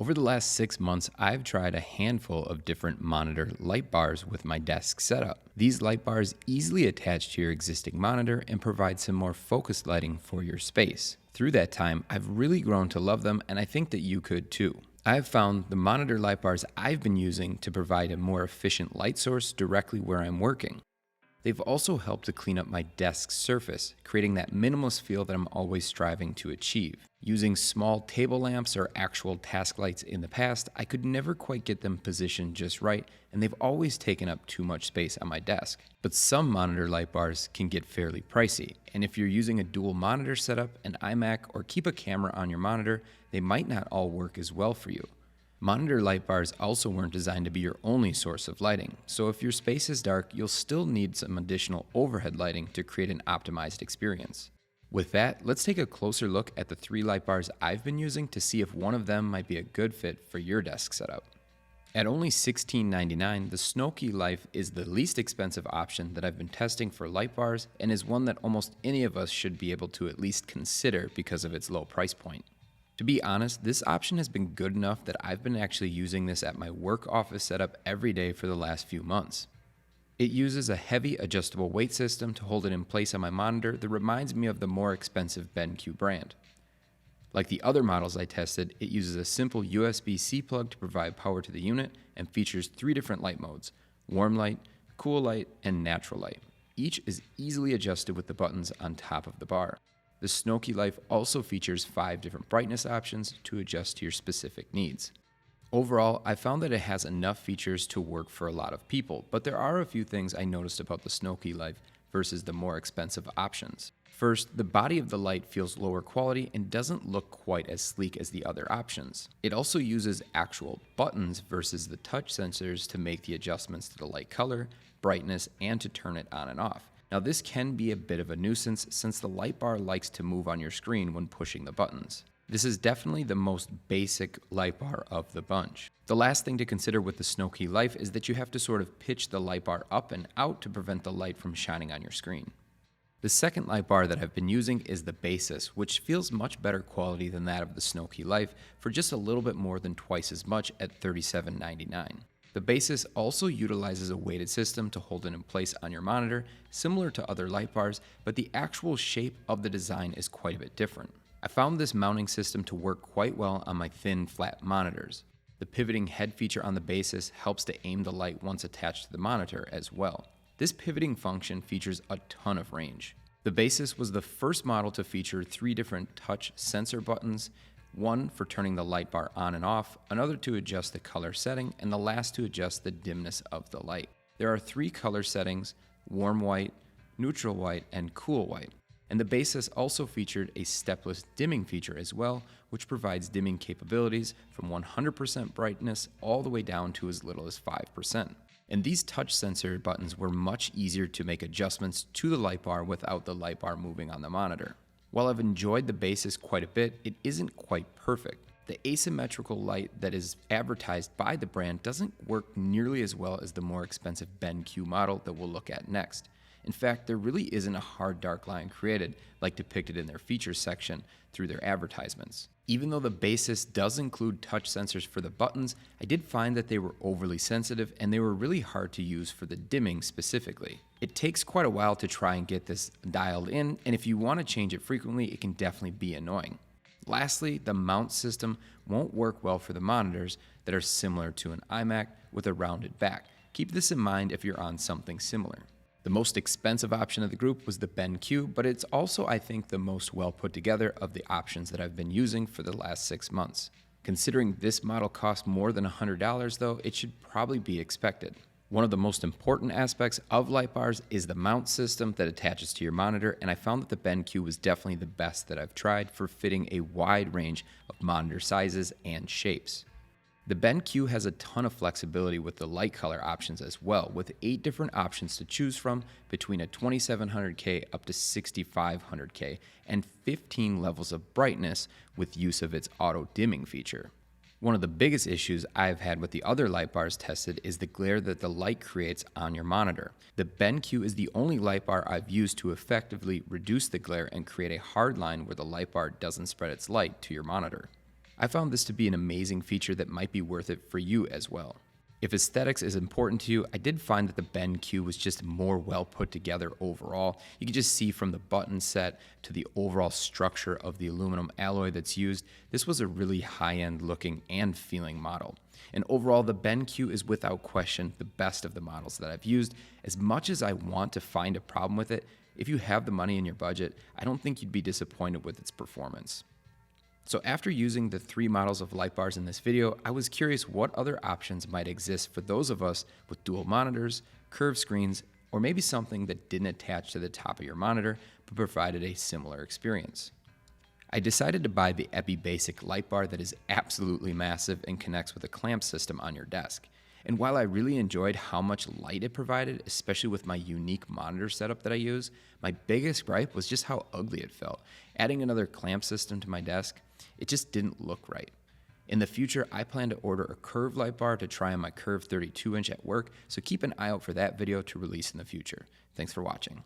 Over the last 6 months, I've tried a handful of different monitor light bars with my desk setup. These light bars easily attach to your existing monitor and provide some more focused lighting for your space. Through that time, I've really grown to love them, and I think that you could too. I've found the monitor light bars I've been using to provide a more efficient light source directly where I'm working. They've also helped to clean up my desk surface, creating that minimalist feel that I'm always striving to achieve. Using small table lamps or actual task lights in the past, I could never quite get them positioned just right, and they've always taken up too much space on my desk. But some monitor light bars can get fairly pricey, and if you're using a dual monitor setup, an iMac, or keep a camera on your monitor, they might not all work as well for you. Monitor light bars also weren't designed to be your only source of lighting, so if your space is dark, you'll still need some additional overhead lighting to create an optimized experience. With that, let's take a closer look at the 3 light bars I've been using to see if one of them might be a good fit for your desk setup. At only $16.99, the Sn-okylife is the least expensive option that I've been testing for light bars and is one that almost any of us should be able to at least consider because of its low price point. To be honest, this option has been good enough that I've been actually using this at my work office setup every day for the last few months. It uses a heavy adjustable weight system to hold it in place on my monitor that reminds me of the more expensive BenQ brand. Like the other models I tested, it uses a simple USB-C plug to provide power to the unit and features 3 different light modes: warm light, cool light, and natural light. Each is easily adjusted with the buttons on top of the bar. The Sn-okylife also features 5 different brightness options to adjust to your specific needs. Overall, I found that it has enough features to work for a lot of people, but there are a few things I noticed about the Sn-okylife versus the more expensive options. First, the body of the light feels lower quality and doesn't look quite as sleek as the other options. It also uses actual buttons versus the touch sensors to make the adjustments to the light color, brightness, and to turn it on and off. Now, this can be a bit of a nuisance since the light bar likes to move on your screen when pushing the buttons. This is definitely the most basic light bar of the bunch. The last thing to consider with the Sn-okylife is that you have to sort of pitch the light bar up and out to prevent the light from shining on your screen. The second light bar that I've been using is the Baseus, which feels much better quality than that of the Sn-okylife for just a little bit more than twice as much at $37.99. The Baseus also utilizes a weighted system to hold it in place on your monitor, similar to other light bars, but the actual shape of the design is quite a bit different. I found this mounting system to work quite well on my thin, flat monitors. The pivoting head feature on the Baseus helps to aim the light once attached to the monitor as well. This pivoting function features a ton of range. The Baseus was the first model to feature 3 different touch sensor buttons, one for turning the light bar on and off, another to adjust the color setting, and the last to adjust the dimness of the light. There are 3 color settings: warm white, neutral white, and cool white. And the Baseus also featured a stepless dimming feature as well, which provides dimming capabilities from 100% brightness all the way down to as little as 5%. And these touch sensor buttons were much easier to make adjustments to the light bar without the light bar moving on the monitor. While I've enjoyed the Baseus quite a bit, it isn't quite perfect. The asymmetrical light that is advertised by the brand doesn't work nearly as well as the more expensive BenQ model that we'll look at next. In fact, there really isn't a hard dark line created like depicted in their features section through their advertisements. Even though the Baseus does include touch sensors for the buttons, I did find that they were overly sensitive and they were really hard to use for the dimming specifically. It takes quite a while to try and get this dialed in, and if you want to change it frequently, it can definitely be annoying. Lastly, the mount system won't work well for the monitors that are similar to an iMac with a rounded back. Keep this in mind if you're on something similar. The most expensive option of the group was the BenQ, but it's also, I think, the most well put together of the options that I've been using for the last 6 months. Considering this model costs more than $100 though, it should probably be expected. One of the most important aspects of light bars is the mount system that attaches to your monitor, and I found that the BenQ was definitely the best that I've tried for fitting a wide range of monitor sizes and shapes. The BenQ has a ton of flexibility with the light color options as well, with 8 different options to choose from between a 2700K up to 6500K and 15 levels of brightness with use of its auto dimming feature. One of the biggest issues I've had with the other light bars tested is the glare that the light creates on your monitor. The BenQ is the only light bar I've used to effectively reduce the glare and create a hard line where the light bar doesn't spread its light to your monitor. I found this to be an amazing feature that might be worth it for you as well. If aesthetics is important to you, I did find that the BenQ was just more well put together overall. You can just see from the button set to the overall structure of the aluminum alloy that's used, this was a really high-end looking and feeling model. And overall, the BenQ is without question the best of the models that I've used. As much as I want to find a problem with it, if you have the money in your budget, I don't think you'd be disappointed with its performance. So after using the 3 models of light bars in this video, I was curious what other options might exist for those of us with dual monitors, curved screens, or maybe something that didn't attach to the top of your monitor but provided a similar experience. I decided to buy the EppieBasic light bar that is absolutely massive and connects with a clamp system on your desk. And while I really enjoyed how much light it provided, especially with my unique monitor setup that I use, my biggest gripe was just how ugly it felt. Adding another clamp system to my desk, it just didn't look right. In the future, I plan to order a curved light bar to try on my curved 32-inch at work, so keep an eye out for that video to release in the future. Thanks for watching.